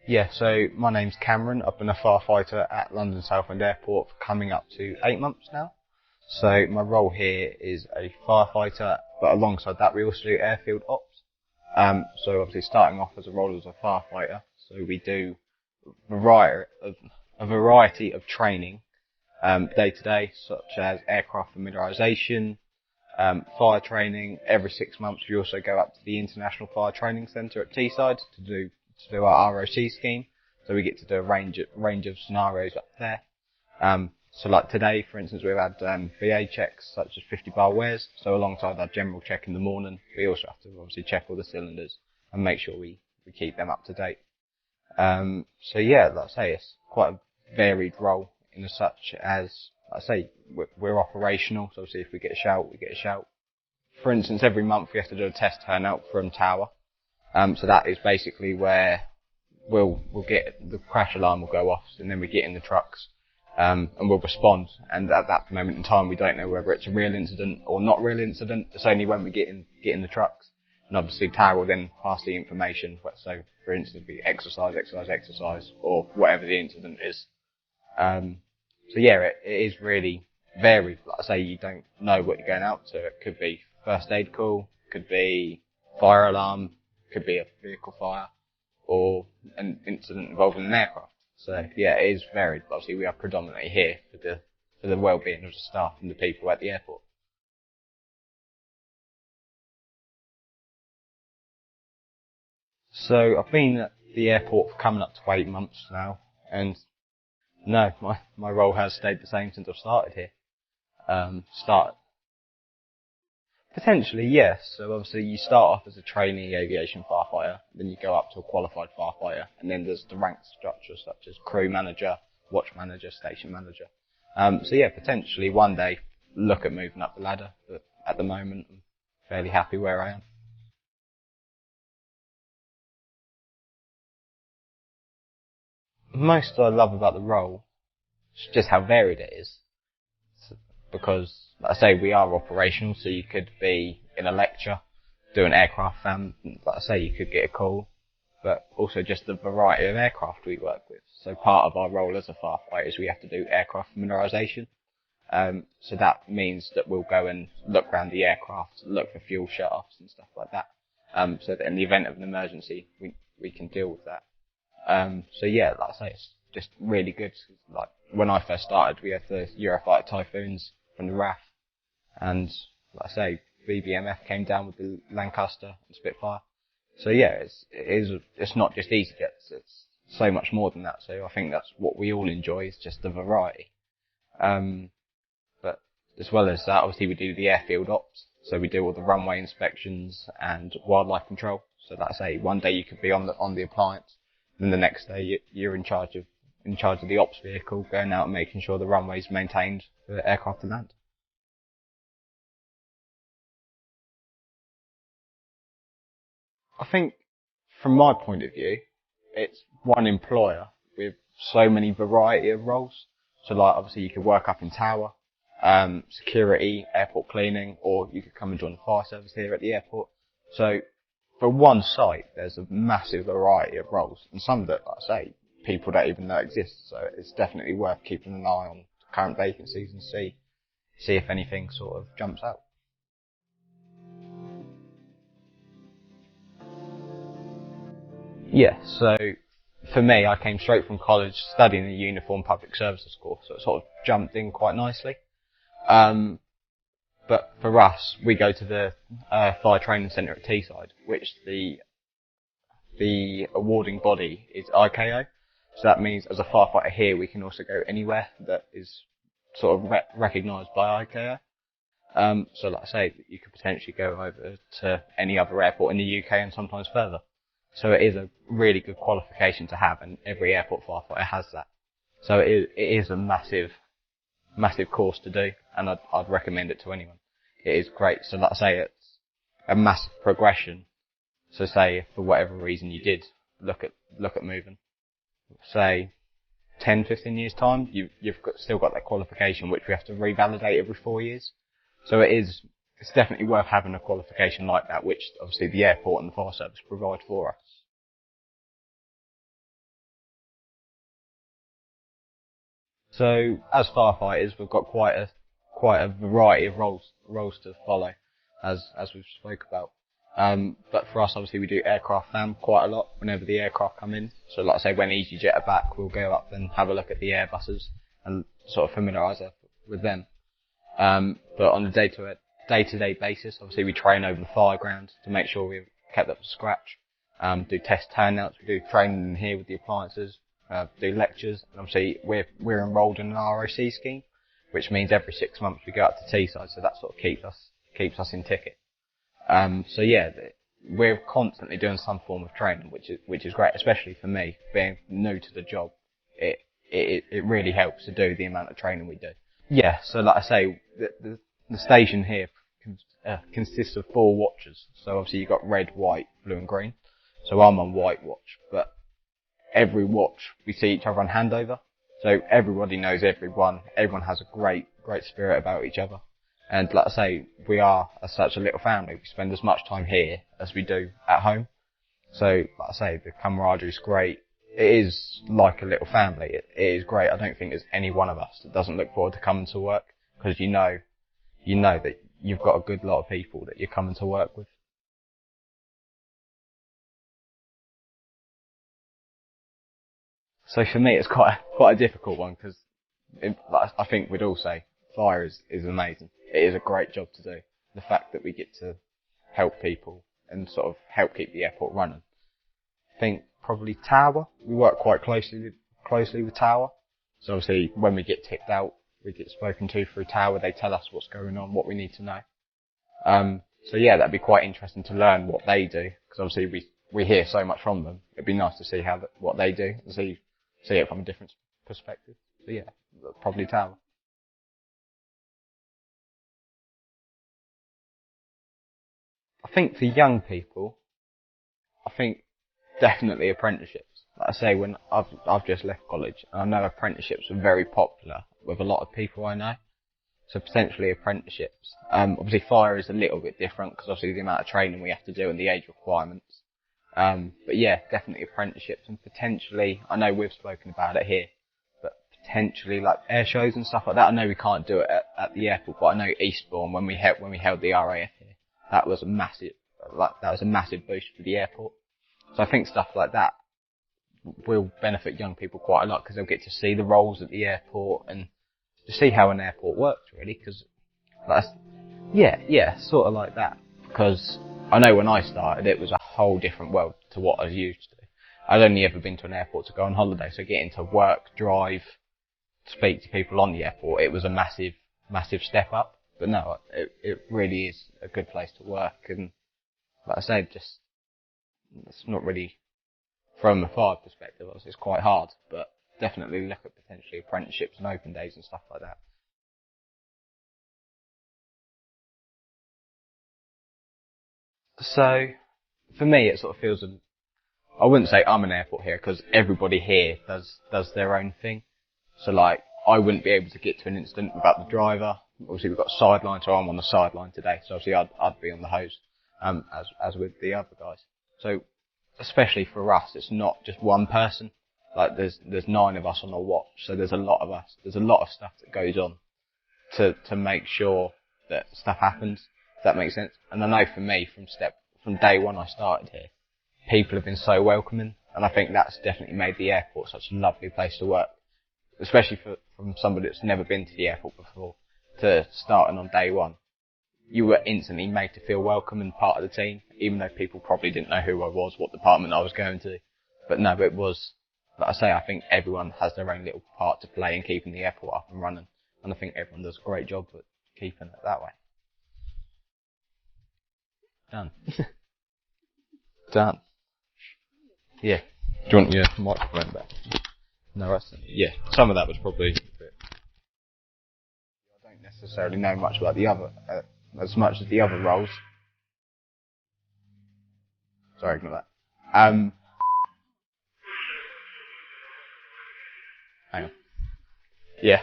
Yeah, so my name's Cameron. I've been a firefighter at London Southend Airport for coming up to 8 months now. So my role here is a firefighter, but alongside that we also do airfield ops. So obviously starting off as a role as a firefighter, so we do a variety of training day to day, such as aircraft familiarisation, fire training. Every 6 months we also go up to the International Fire Training Centre at Teesside to do our ROC scheme. So we get to do a range of scenarios up there. So like today, for instance, we've had VA checks such as 50 bar wears. So alongside our general check in the morning, we also have to obviously check all the cylinders and make sure we keep them up to date. So yeah, like I say, it's quite a varied role in as such as, like I say, we're operational. So obviously if we get a shout, we get a shout. For instance, every month we have to do a test turnout from tower. So that is basically where we'll get the crash alarm will go off, and then we get in the trucks, and we'll respond. And at that moment in time, we don't know whether it's a real incident or not real incident. It's only when we get in the trucks, and obviously tower will then pass the information. So, for instance, be exercise, or whatever the incident is. So yeah, it is really varied. Like I say, you don't know what you're going out to. It could be first aid call, could be fire alarm, could be a vehicle fire, or an incident involving an aircraft. So yeah, it is varied. But obviously, we are predominantly here for the well-being of the staff and the people at the airport. So I've been at the airport for coming up to 8 months now, and no, my role has stayed the same since I've started here. Start Potentially, yes. So obviously you start off as a trainee aviation firefighter, then you go up to a qualified firefighter, and then there's the rank structure such as crew manager, watch manager, station manager. So yeah, potentially one day look at moving up the ladder, but at the moment I'm fairly happy where I am. Most I love about the role is just how varied it is. Because, like I say, we are operational, so you could be in a lecture, doing aircraft like I say, you could get a call, but also just the variety of aircraft we work with. So part of our role as a firefighter is we have to do aircraft familiarisation. So that means that we'll go and look around the aircraft, look for fuel shut-offs and stuff like that. So that in the event of an emergency, we can deal with that. So yeah, like I say, it's just really good. Like when I first started, we had the Eurofighter Typhoons from the RAF, and like I say, BBMF came down with the Lancaster and Spitfire. So yeah, it's not just easy jets, it's so much more than that. So I think that's what we all enjoy, is just the variety. But as well as that, obviously we do the airfield ops, so we do all the runway inspections and wildlife control. So like I say, one day you could be on the appliance, and the next day you're in charge of the ops vehicle, going out and making sure the runway's maintained for aircraft to land. I think, from my point of view, it's one employer with so many variety of roles. So like obviously you could work up in tower, security, airport cleaning, or you could come and join the fire service here at the airport. So for one site, there's a massive variety of roles, and some that, like I say, people don't even know exist. So it's definitely worth keeping an eye on current vacancies and see if anything sort of jumps out. Yeah, so for me, I came straight from college studying the uniform public services course, so it sort of jumped in quite nicely. Um, but for us, we go to the fire training centre at Teesside, which the awarding body is ICAO. So that means as a firefighter here, we can also go anywhere that is sort of recognised by ICAO. So like I say, you could potentially go over to any other airport in the UK and sometimes further. So it is a really good qualification to have, and every airport firefighter has that. So it is a massive course to do, and I'd recommend it to anyone. It is great. So like I say, it's a massive progression. So say if for whatever reason you did look at moving, say 10, 15 years time, still got that qualification, which we have to revalidate every 4 years. So it's definitely worth having a qualification like that, which obviously the airport and the fire service provide for us. So as firefighters, we've got quite a variety of roles to follow, as we've spoke about. But for us, obviously, we do aircraft fam quite a lot whenever the aircraft come in. So like I say, when EasyJet are back, we'll go up and have a look at the Airbuses and sort of familiarise us with them. But on a day-to-day basis, obviously, we train over the fire ground to make sure we've kept up to scratch. Do test turnouts, we do training in here with the appliances, do lectures, and obviously we're enrolled in an ROC scheme, which means every 6 months we go up to Teesside, so that sort of keeps us in ticket. So yeah, we're constantly doing some form of training, which is great, especially for me, being new to the job. It really helps to do the amount of training we do. Yeah, so like I say, the station here consists of 4 watches. So obviously you've got red, white, blue and green. So I'm on white watch, but every watch we see each other on handover. So everybody knows everyone. Everyone has a great spirit about each other. And like I say, we are as such a little family. We spend as much time here as we do at home. So like I say, the camaraderie is great. It is like a little family. It is great. I don't think there's any one of us that doesn't look forward to coming to work, because you know that you've got a good lot of people that you're coming to work with. So for me, it's quite a difficult one, because like I think we'd all say fire is amazing. It is a great job to do. The fact that we get to help people and sort of help keep the airport running. I think probably tower. We work quite closely with tower. So obviously when we get tipped out, we get spoken to through tower. They tell us what's going on, what we need to know. So yeah, that'd be quite interesting to learn what they do, because obviously we hear so much from them. It'd be nice to see what they do and see it from a different perspective. So yeah, probably tower. I think for young people, I think definitely apprenticeships. Like I say, when I've just left college, and I know apprenticeships are very popular with a lot of people I know. So potentially apprenticeships. Obviously fire is a little bit different, because obviously the amount of training we have to do and the age requirements. But yeah, definitely apprenticeships, and potentially, I know we've spoken about it here, but potentially like air shows and stuff like that. I know we can't do it at the airport, but I know Eastbourne, when we held the RAF here, that was a massive boost for the airport. So I think stuff like that will benefit young people quite a lot, because they'll get to see the roles at the airport and to see how an airport works, really. Because yeah, sort of like that. Because I know when I started, it was a whole different world to what I was used to. I'd only ever been to an airport to go on holiday, so getting to work, drive, speak to people on the airport, it was a massive step up. But no, it really is a good place to work, and like I said, just it's not really from a fire perspective. It's quite hard, but definitely look at potentially apprenticeships and open days and stuff like that. So for me, it sort of feels I wouldn't say I'm an airport here, because everybody here does their own thing. So like, I wouldn't be able to get to an incident without the driver. Obviously we've got a sideline, so I'm on the sideline today. So obviously I'd be on the hose, as with the other guys. So especially for us, it's not just one person. Like there's 9 of us on a watch, so there's a lot of us. There's a lot of stuff that goes on to make sure that stuff happens. If that makes sense. And I know for me, from day one I started here, people have been so welcoming, and I think that's definitely made the airport such a lovely place to work, especially from somebody that's never been to the airport before, to starting on day one. You were instantly made to feel welcome and part of the team, even though people probably didn't know who I was, what department I was going to. But no, it was, like I say, I think everyone has their own little part to play in keeping the airport up and running, and I think everyone does a great job at keeping it that way. Done. Done. Yeah. Do you want your microphone back? No, yeah. Some of that was probably. I don't necessarily know much about the other, as much as the other roles. Sorry, ignore that. Hang on. Yeah.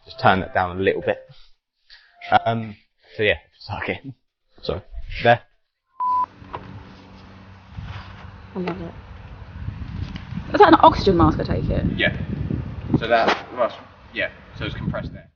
Just turn that down a little bit. So yeah, suck in. Sorry. There. I love it. Is that an oxygen mask, I take it? Yeah. So that, well, yeah, so it's compressed air.